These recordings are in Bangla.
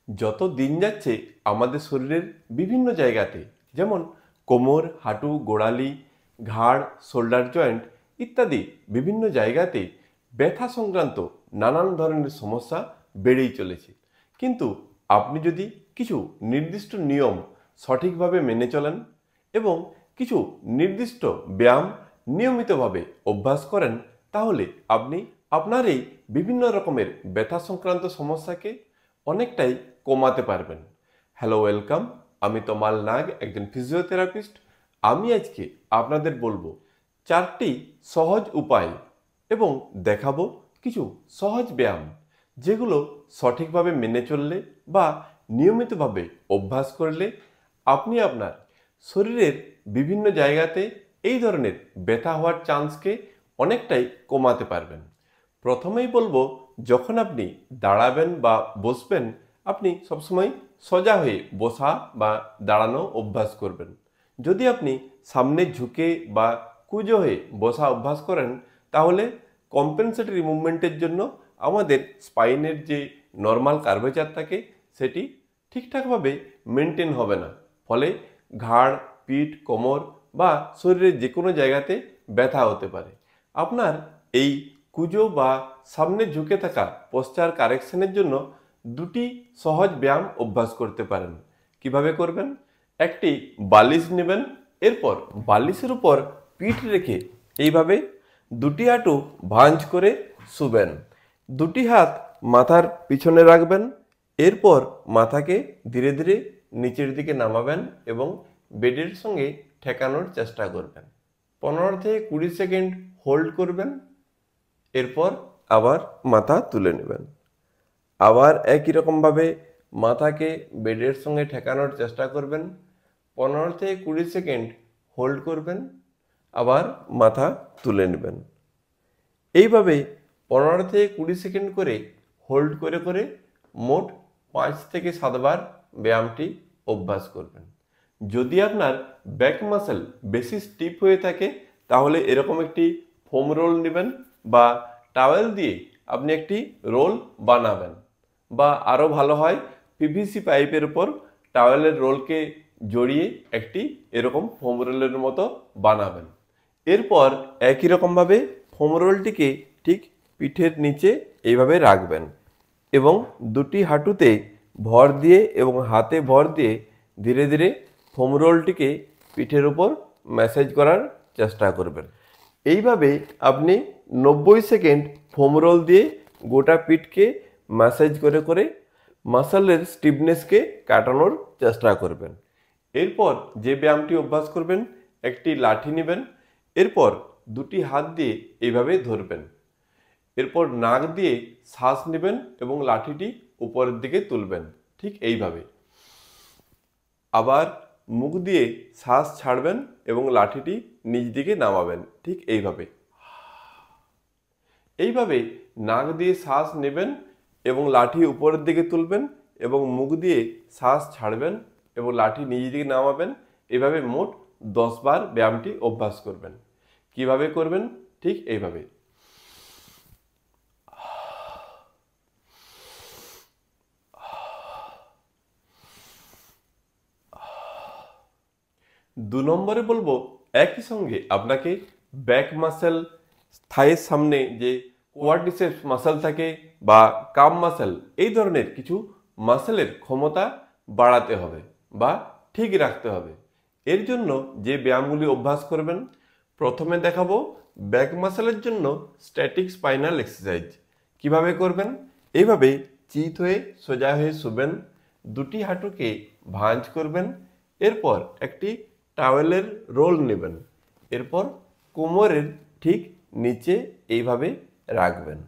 যত দিন যাচ্ছে আমাদের শরীরের বিভিন্ন জায়গাতে যেমন কোমর, হাঁটু, গোড়ালি, ঘাড়, শোল্ডার জয়েন্ট ইত্যাদি বিভিন্ন জায়গাতে ব্যথা সংক্রান্ত নানান ধরনের সমস্যা বেড়েই চলেছে। কিন্তু আপনি যদি কিছু নির্দিষ্ট নিয়ম সঠিকভাবে মেনে চলেন এবং কিছু নির্দিষ্ট ব্যায়াম নিয়মিতভাবে অভ্যাস করেন, তাহলে আপনি আপনার এই বিভিন্ন রকমের ব্যথা সংক্রান্ত সমস্যাকে অনেকটাই কমাতে পারবেন। Hello, welcome. আমি তমাল নাগ, একজন ফিজিওথেরাপিস্ট। আমি আজকে আপনাদের বলবো 4টি সহজ উপায় এবং দেখাবো কিছু সহজ ব্যায়াম, যেগুলো সঠিকভাবে মেনে চললে বা নিয়মিতভাবে অভ্যাস করলে আপনি আপনার শরীরের বিভিন্ন জায়গাতে এই ধরনের ব্যথা হওয়ার চান্সকে অনেকটাই কমাতে পারবেন। প্রথমেই বলবো, যখন আপনি দাঁড়াবেন বা বসবেন, আপনি সবসময় সোজা হয়ে বসা বা দাঁড়ানো অভ্যাস করবেন। যদি আপনি সামনে ঝুঁকে বা কুঁজো হয়ে বসা অভ্যাস করেন, তাহলে কম্পেনসেটরি মুভমেন্টের জন্য আমাদের স্পাইনের যে নর্মাল কার্ভেচার থাকে সেটি ঠিকঠাকভাবে মেনটেন হবে না। ফলে ঘাড়, পিঠ, কোমর বা শরীরের যে কোনো জায়গাতে ব্যথা হতে পারে। আপনার এই কুঁজো বা সামনে ঝুঁকে থাকা পোশ্চার কারেকশনের জন্য দুটি সহজ ব্যায়াম অভ্যাস করতে পারেন। কিভাবে করবেন? একটি বালিশ নেবেন, এরপর বালিশের উপর পিঠ রেখে এইভাবে দুটি হাঁটু ভাঁজ করে শুবেন। দুটি হাত মাথার পিছনে রাখবেন, এরপর মাথাকে ধীরে ধীরে নিচের দিকে নামাবেন এবং বেডের সঙ্গে ঠেকানোর চেষ্টা করবেন। 15 থেকে 20 সেকেন্ড হোল্ড করবেন, এরপর আবার মাথা তুলে নেবেন। আবার একই রকমভাবে মাথাকে বেডের সঙ্গে ঠেকানোর চেষ্টা করবেন, 15 থেকে 20 সেকেন্ড হোল্ড করবেন, আবার মাথা তুলে নেবেন। এইভাবে 15 থেকে 20 সেকেন্ড করে হোল্ড করে করে মোট 5 থেকে 7 বার ব্যায়ামটি অভ্যাস করবেন। যদি আপনার ব্যাক মাসেল বেশি স্টিফ হয়ে থাকে, তাহলে এরকম একটি ফোম রোল নেবেন বা টাওয়েল দিয়ে আপনি একটি রোল বানাবেন, বা আরও ভালো হয় পিভিসি পাইপের উপর টাওয়েলের রোলকে জড়িয়ে একটি এরকম ফোম রোলের মতো বানাবেন। এরপর একই রকমভাবে ফোম রোলটিকে ঠিক পিঠের নিচে এইভাবে রাখবেন এবং দুটি হাঁটুতে ভর দিয়ে এবং হাতে ভর দিয়ে ধীরে ধীরে ফোম রোলটিকে পিঠের উপর ম্যাসাজ করার চেষ্টা করবেন। এইভাবে আপনি 90 সেকেন্ড ফোম রোল দিয়ে গোটা পিঠকে ম্যাসাজ করে করে মাসলের স্টিফনেসকে কাটানোর চেষ্টা করবেন। এরপর যে ব্যায়ামটি অভ্যাস করবেন, একটি লাঠি নেবেন, এরপর দুটি হাত দিয়ে এইভাবে ধরবেন, এরপর নাক দিয়ে শ্বাস নেবেন এবং লাঠিটি উপরের দিকে তুলবেন, ঠিক এইভাবে। আবার মুখ দিয়ে শ্বাস ছাড়বেন এবং লাঠিটি নিচ দিকে নামাবেন, ঠিক এইভাবে। এইভাবে নাক দিয়ে শ্বাস নেবেন এবং লাঠি উপরের দিকে তুলবেন এবং মুখ দিয়ে শ্বাস ছাড়বেন এবং লাঠি নিচ দিকে নামাবেন। এভাবে মোট 10 বার ব্যায়ামটি অভ্যাস করবেন। কিভাবে করবেন? ঠিক এইভাবে। দু নম্বরে বলবো, একই সঙ্গে আপনাকে ব্যাক মাসেল, থাইয়ের সামনে যে কোয়াড্রিসেপস মাসেল থাকে বা কাম মাসেল, এই ধরনের কিছু মাসেলের ক্ষমতা বাড়াতে হবে বা ঠিক রাখতে হবে। এর জন্য যে ব্যায়ামগুলি অভ্যাস করবেন, প্রথমে দেখাবো ব্যাক মাসেলের জন্য স্ট্যাটিক স্পাইনাল এক্সারসাইজ। কিভাবে করবেন? এইভাবে চিত হয়ে সোজা হয়ে শুবেন, দুটি হাঁটুকে ভাঁজ করবেন, এরপর একটি টাওয়েলের রোল নেবেন, এরপর কোমরের ঠিক নিচে এইভাবে রাখবেন,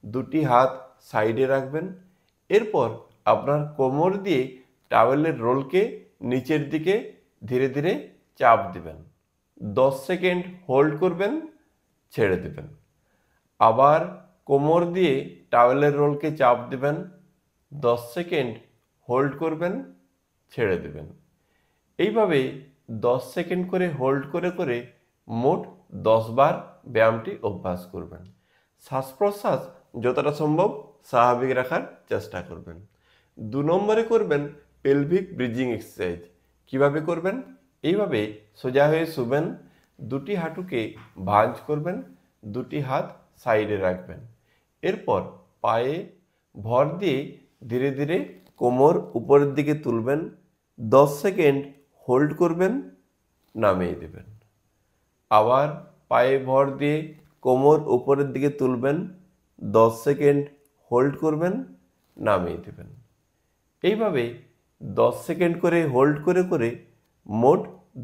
দুটি হাত সাইডে রাখবেন, এরপর আপনার কোমর দিয়ে টাওয়েলের রোলকে নিচের দিকে ধীরে ধীরে চাপ দিবেন, 10 সেকেন্ড হোল্ড করবেন, ছেড়ে দেবেন। আবার কোমর দিয়ে টাওয়েলের রোলকে চাপ দিবেন, 10 সেকেন্ড হোল্ড করবেন, ছেড়ে দেবেন। এইভাবে 10 সেকেন্ড করে হোল্ড করে করে মোট 10 বার ব্যায়ামটি অভ্যাস করবেন। শ্বাস প্রশ্বাস যতটা সম্ভব স্বাভাবিক রাখার চেষ্টা করবেন। 2 নম্বরে করবেন পেলভিক ব্রিজিং এক্সারসাইজ। কিভাবে করবেন? এইভাবে সোজা হয়ে শুবেন, দুটি হাঁটুকে ভাঁজ করবেন, দুটি হাত সাইডে রাখবেন। এরপর পায়ে ভর দিয়ে ধীরে ধীরে কোমর উপরের দিকে তুলবেন, 10 সেকেন্ড হোল্ড করবেন, নামিয়ে দেবেন। আবার পায়ে ভর দিয়ে কোমর উপরের দিকে তুলবেন, 10 সেকেন্ড হোল্ড করবেন, নামিয়ে দেবেন। এইভাবে 10 সেকেন্ড করে হোল্ড করে করে মোট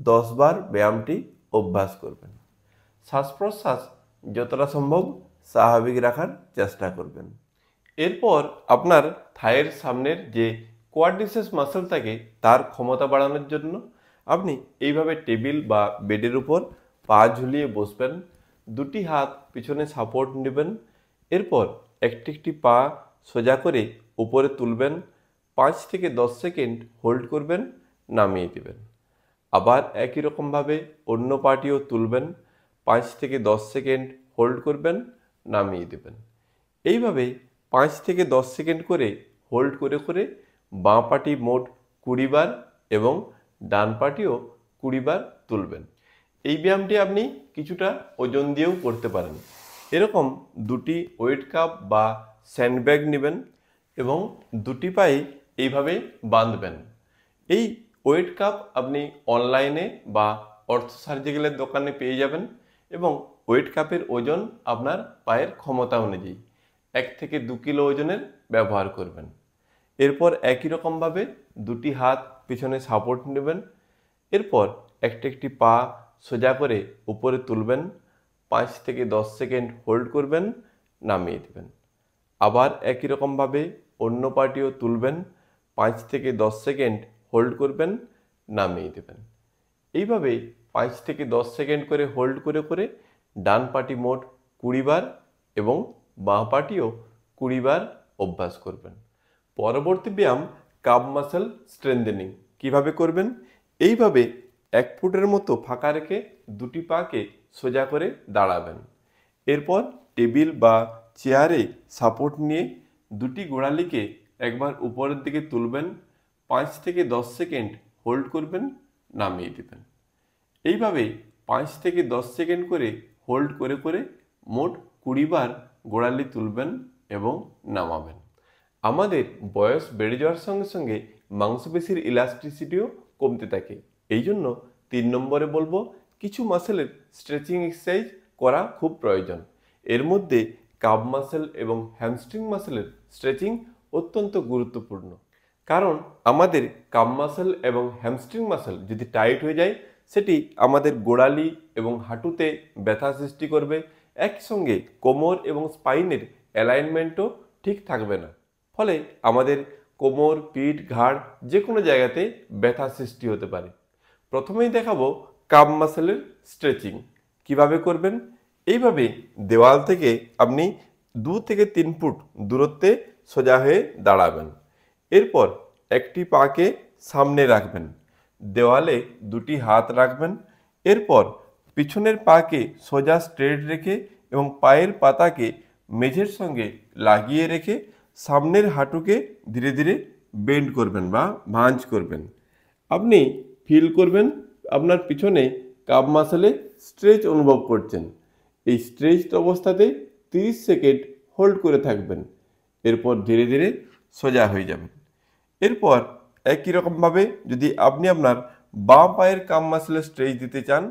10 বার ব্যায়ামটি অভ্যাস করবেন। শ্বাস প্রশ্বাস যতটা সম্ভব স্বাভাবিক রাখার চেষ্টা করবেন। এরপর আপনার থায়ের সামনের যে কোয়াড্রিসেপস মাসল থাকে তার ক্ষমতা বাড়ানোর জন্য আপনি এইভাবে টেবিল বা বেডের উপর পা ঝুলিয়ে বসবেন, দুটি হাত পিছনে সাপোর্ট নেবেন। এরপর একটি একটি পা সোজা করে উপরে তুলবেন, 5 থেকে 10 সেকেন্ড হোল্ড করবেন, নামিয়ে দেবেন। আবার একই রকমভাবে অন্য পাটিও তুলবেন, 5 থেকে 10 সেকেন্ড হোল্ড করবেন, নামিয়ে দেবেন। এইভাবে 5 থেকে 10 সেকেন্ড করে হোল্ড করে করে বাঁ পাটি মোট 20 বার এবং ডান পাটিও 20 বার তুলবেন। এই ব্যায়ামটি আপনি কিছুটা ওজন দিয়েও করতে পারেন। এরকম দুটি ওয়েট কাপ বা স্যান্ডব্যাগ নেবেন এবং দুটি পায়ে এইভাবে বাঁধবেন। এই ওয়েট কাপ আপনি অনলাইনে বা অর্থ সার্জিক্যালের দোকানে পেয়ে যাবেন এবং ওয়েট কাপের ওজন আপনার পায়ের ক্ষমতা অনুযায়ী 1 থেকে 2 কিলো ওজনের ব্যবহার করবেন। এরপর একই রকমভাবে দুটি হাত পিছনে সাপোর্ট নেবেন। এরপর একটি একটি পা সোজা করে উপরে তুলবেন, 5 থেকে 10 সেকেন্ড হোল্ড করবেন, নামিয়ে দেবেন। আবার একই রকমভাবে অন্য পাটিও তুলবেন, 5 থেকে 10 সেকেন্ড হোল্ড করবেন, নামিয়ে দেবেন। এইভাবে 5 থেকে 10 সেকেন্ড করে হোল্ড করে করে ডান পাটি মোট 20 বার এবং বাঁ পাটিও 20 বার অভ্যাস করবেন। পরবর্তী ব্যায়াম কাপ মাসল স্ট্রেংথেনিং। কিভাবে করবেন? এইভাবে 1 ফুটের মতো ফাঁকা রেখে দুটি পাকে সোজা করে দাঁড়াবেন। এরপর টেবিল বা চেয়ারে সাপোর্ট নিয়ে দুটি গোড়ালিকে একবার উপরের দিকে তুলবেন, 5 থেকে 10 সেকেন্ড হোল্ড করবেন, নামিয়ে দেবেন। এইভাবে 5 থেকে 10 সেকেন্ড করে হোল্ড করে করে মোট 20 বার গোড়ালি তুলবেন এবং নামাবেন। আমাদের বয়স বেড়ে যাওয়ার সঙ্গে সঙ্গে মাংসপেশির ইলাস্টিসিটিও কমতে থাকে। এই জন্য 3 নম্বরে বলবো কিছু মাসেলের স্ট্রেচিং এক্সারসাইজ করা খুব প্রয়োজন। এর মধ্যে কাপ মাসেল এবং হ্যামস্ট্রিং মাসেলের স্ট্রেচিং অত্যন্ত গুরুত্বপূর্ণ। কারণ আমাদের কাপ মাসেল এবং হ্যামস্ট্রিং মাসেল যদি টাইট হয়ে যায় সেটি আমাদের গোড়ালি এবং হাঁটুতে ব্যথা সৃষ্টি করবে। একই সঙ্গে কোমর এবং স্পাইনের অ্যালাইনমেন্টও ঠিক থাকবে না। ফলে আমাদের কোমর, পিঠ, ঘাড় যে কোনো জায়গাতে ব্যথা সৃষ্টি হতে পারে। প্রথমেই দেখাবো কাপ মাসেলের স্ট্রেচিং। কিভাবে করবেন? এইভাবে দেওয়াল থেকে আপনি 2 থেকে 3 ফুট দূরত্বে সোজা হয়ে দাঁড়াবেন। এরপর একটি পাকে সামনে রাখবেন, দেওয়ালে দুটি হাত রাখবেন। এরপর পিছনের পাকে সোজা স্ট্রেট রেখে এবং পায়ের পাতাকে মেঝের সঙ্গে লাগিয়ে রেখে সামনের হাঁটুকে ধীরে ধীরে বেন্ড করবেন বা ভাঁজ করবেন। আপনি ফিল করবেন আপনার পিছনে কাপ মাসেলে স্ট্রেচ অনুভব করছেন। এই স্ট্রেচড অবস্থাতে 30 সেকেন্ড হোল্ড করে থাকবেন। এরপর ধীরে ধীরে সোজা হয়ে যাবেন। এরপর একই রকমভাবে যদি আপনি আপনার বাঁ পায়ের কাপ মাসেলে স্ট্রেচ দিতে চান,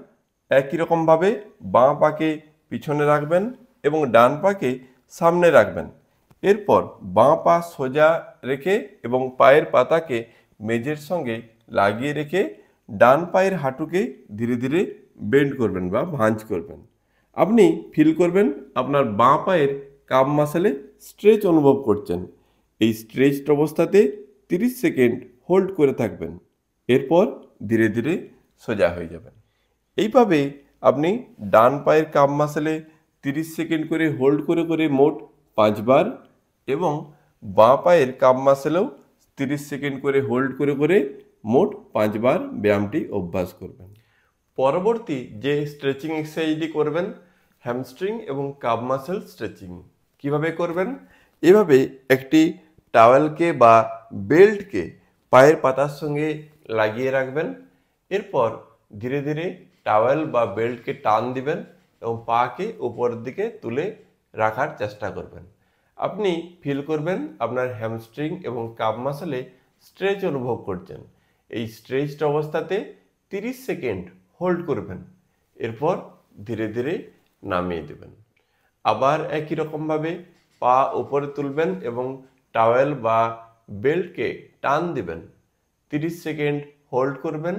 একই রকমভাবে বাঁ পাকে পিছনে রাখবেন এবং ডান পাকে সামনে রাখবেন। এরপর বাঁ পা সোজা রেখে এবং পায়ের পাতাকে মেঝের সঙ্গে লাগিয়ে রেখে ডান পায়ের হাঁটুকে ধীরে ধীরে বেন্ড করবেন বা ভাঁজ করবেন। আপনি ফিল করবেন আপনার বাঁ পায়ের কাপ মাসেলে স্ট্রেচ অনুভব করছেন। এই স্ট্রেচড অবস্থাতে 30 সেকেন্ড হোল্ড করে থাকবেন। এরপর ধীরে ধীরে সোজা হয়ে যাবেন। এইভাবে আপনি ডান পায়ের কাপ মাসেলে 30 সেকেন্ড করে হোল্ড করে করে মোট 5 বার এবং বাঁ পায়ের কাপ মাসেলেও 30 সেকেন্ড করে হোল্ড করে করে মোট 5 বার ব্যায়ামটি অভ্যাস করবেন। পরবর্তী যে স্ট্রেচিং এক্সারসাইজটি করবেন হ্যামস্ট্রিং এবং কাপ মাসেল স্ট্রেচিং। কিভাবে করবেন? এভাবে একটি টাওয়েলকে বা বেল্টকে পায়ের পাতার সঙ্গে লাগিয়ে রাখবেন। এরপর ধীরে ধীরে টাওয়েল বা বেল্টকে টান দিবেন এবং পাকে উপরের দিকে তুলে রাখার চেষ্টা করবেন। আপনি ফিল করবেন আপনার হ্যামস্ট্রিং এবং কাপ মাসলে স্ট্রেচ অনুভব করছেন। এই স্ট্রেচড অবস্থাতে 30 সেকেন্ড হোল্ড করবেন, এরপর ধীরে ধীরে নামিয়ে দেবেন। আবার একই রকমভাবে পা উপরে তুলবেন এবং টাওয়েল বা বেল্টকে টান দিবেন, 30 সেকেন্ড হোল্ড করবেন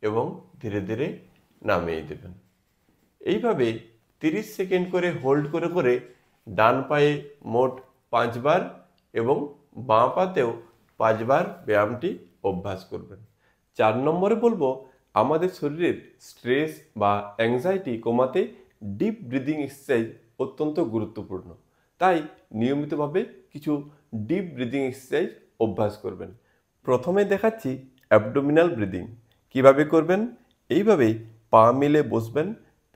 এবং ধীরে ধীরে নামিয়ে দেবেন। এইভাবে 30 সেকেন্ড করে হোল্ড করে করে ডান পায়ে মোট 5 বার এবং বাঁ পাতেও 5 বার ব্যায়ামটি অভ্যাস করবেন। 4 নম্বরে বলবো, আমাদের শরীরের স্ট্রেস বা অ্যাংজাইটি কমাতে ডিপ ব্রিদিং এক্সারসাইজ অত্যন্ত গুরুত্বপূর্ণ। তাই নিয়মিতভাবে কিছু ডিপ ব্রিদিং এক্সারসাইজ অভ্যাস করবেন। প্রথমে দেখাচ্ছি অ্যাবডোমিনাল ব্রিদিং। কিভাবে করবেন? এইভাবেই পা মিলে বসবেন,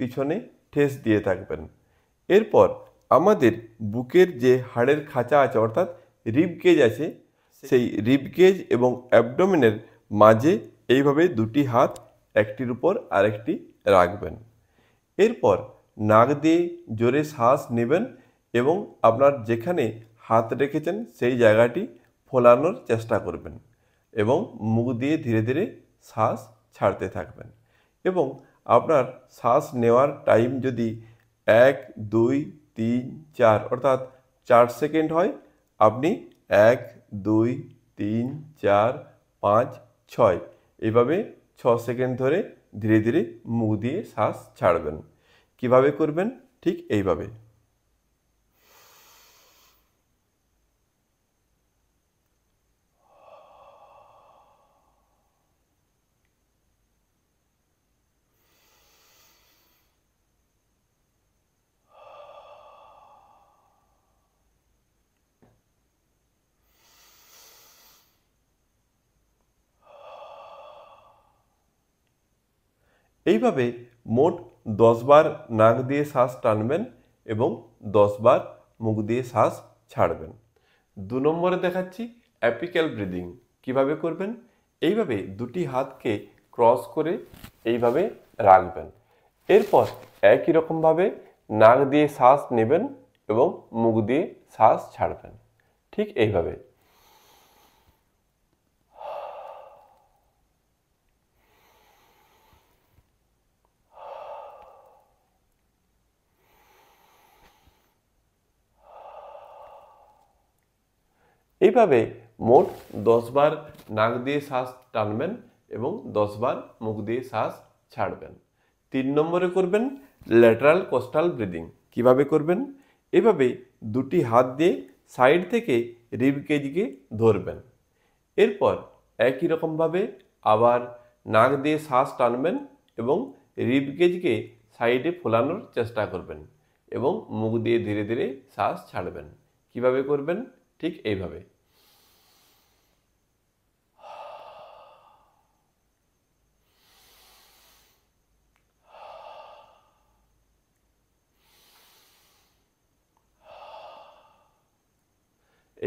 পিছনে ঠেস দিয়ে থাকবেন। এরপর আমাদের বুকের যে হাড়ের খাঁচা আছে অর্থাৎ রিব কেজ আছে, সেই রিব কেজ এবং অ্যাবডোমিনের মাঝে এইভাবে দুটি হাত একটির উপর আরেকটি রাখবেন। এরপর নাক দিয়ে জোরে শ্বাস নেবেন এবং আপনার যেখানে হাত রেখেছেন সেই জায়গাটি ফোলানোর চেষ্টা করবেন এবং মুখ দিয়ে ধীরে ধীরে শ্বাস ছাড়তে থাকবেন। এবং আপনার শ্বাস নেওয়ার টাইম যদি 1, 2, 3, 4 অর্থাৎ 4 সেকেন্ড হয়, আপনি 1, 2, 3, 4, 5, 6 এইভাবে 6 সেকেন্ড ধরে ধীরে ধীরে মুখ দিয়ে শ্বাস ছাড়বেন। কিভাবে করবেন? ঠিক এইভাবে। এইভাবে মোট 10 বার নাক দিয়ে শ্বাস টানবেন এবং 10 বার মুখ দিয়ে শ্বাস ছাড়বেন। 2 নম্বরে দেখাচ্ছি অ্যাপিক্যাল ব্রিদিং। কিভাবে করবেন? এইভাবে দুটি হাতকে ক্রস করে এইভাবে রাখবেন। এরপর একই রকমভাবে নাক দিয়ে শ্বাস নেবেন এবং মুখ দিয়ে শ্বাস ছাড়বেন, ঠিক এইভাবে। এইভাবে মোট 10 বার নাক দিয়ে শ্বাস টানবেন এবং 10 বার মুখ দিয়ে শ্বাস ছাড়বেন। 3 নম্বরে করবেন ল্যাটারাল কোস্টাল ব্রিদিং। কিভাবে করবেন? এভাবে দুটি হাত দিয়ে সাইড থেকে রিব কেজকে ধরবেন। এরপর একই রকমভাবে আবার নাক দিয়ে শ্বাস টানবেন এবং রিব কেজকে সাইডে ফোলানোর চেষ্টা করবেন এবং মুখ দিয়ে ধীরে ধীরে শ্বাস ছাড়বেন। কিভাবে করবেন? ঠিক এইভাবে।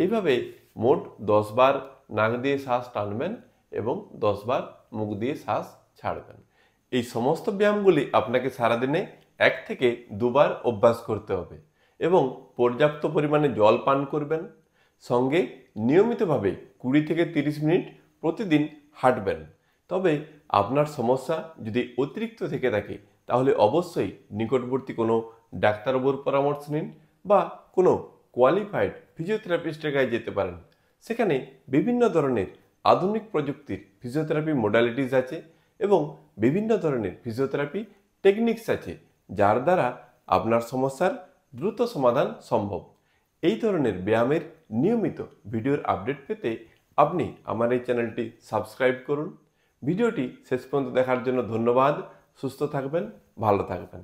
এইভাবে মোট 10 বার নাক দিয়ে শ্বাস টানবেন এবং 10 বার মুখ দিয়ে শ্বাস ছাড়বেন। এই সমস্ত ব্যায়ামগুলি আপনাকে সারাদিনে 1 থেকে 2 বার অভ্যাস করতে হবে এবং পর্যাপ্ত পরিমাণে জল পান করবেন। সঙ্গে নিয়মিতভাবে 20 থেকে 30 মিনিট প্রতিদিন হাঁটবেন। তবে আপনার সমস্যা যদি অতিরিক্ত থেকে থাকে তাহলে অবশ্যই নিকটবর্তী কোনো ডাক্তারবাবুর পরামর্শ নিন বা কোনো কোয়ালিফাইড ফিজিওথেরাপিস্টের কাছে যেতে পারেন। সেখানে বিভিন্ন ধরনের আধুনিক প্রযুক্তির ফিজিওথেরাপি মডালিটিস আছে এবং বিভিন্ন ধরনের ফিজিওথেরাপি টেকনিক্স আছে, যার দ্বারা আপনার সমস্যার দ্রুত সমাধান সম্ভব। এই ধরনের ব্যায়ামের নিয়মিত ভিডিওর আপডেট পেতে আপনি আমার এই চ্যানেলটি সাবস্ক্রাইব করুন। ভিডিওটি শেষ পর্যন্ত দেখার জন্য ধন্যবাদ। সুস্থ থাকবেন, ভালো থাকবেন।